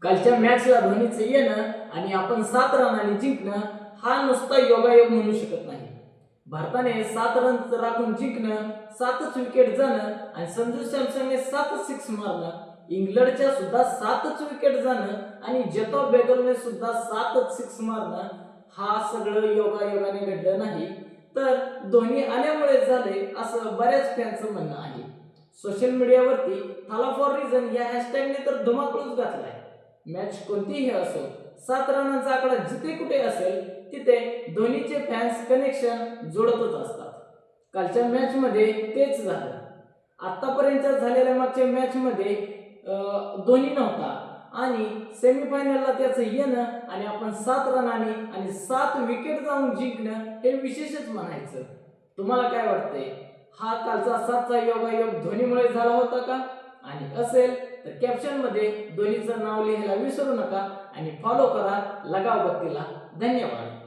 कालच्या मॅचला धोनीचं येणं आणि आपण 7 रनांनी जिंकणं हा नुसता योगायोग म्हणू शकत नाही. भारताने 7 रन राखून जिंकणं, 7च विकेट जाणं आणि संजू सॅमसनने 7 सिक्स मारणं, इंग्लंडच्या सुद्धा 7च विकेट जाणं आणि जेटॉप बेगलने सुद्धा 7च सिक्स मारणं हा सगळं योगायोगाने घडलं नाही, तर धोनी आल्यामुळे झाले असं बऱ्याच फॅनचं म्हणणं आहे. सोशल मीडियावरती थाला फॉर रिझन या हॅशटॅगने तर धुमाकूळच घातलाय. मॅच कोणतीही असो, 7 रनांचा आकडा जिथे कुठे असेल तिथे धोनीचे फॅन्स कनेक्शन जोडतच असतात. कालच्या मॅच मध्ये तेच झालं. आतापर्यंत झालेल्या मागच्या मॅच मध्ये धोनी नव्हता आणि सेमीफायनलला त्याचं येणं आणि आपण 7 रनांनी आणि 7 विकेट जाऊन जिंकणं हे विशेषच म्हणायचं. तुम्हाला काय वाटतंय? हा कालचा 7चा योगायोग धोनीमुळे झाला होता का? आणि असेल तर कॅप्शन मध्ये धोनीचं नाव लिहायला विसरू नका आणि फॉलो करा लगाव बत्तीला. धन्यवाद.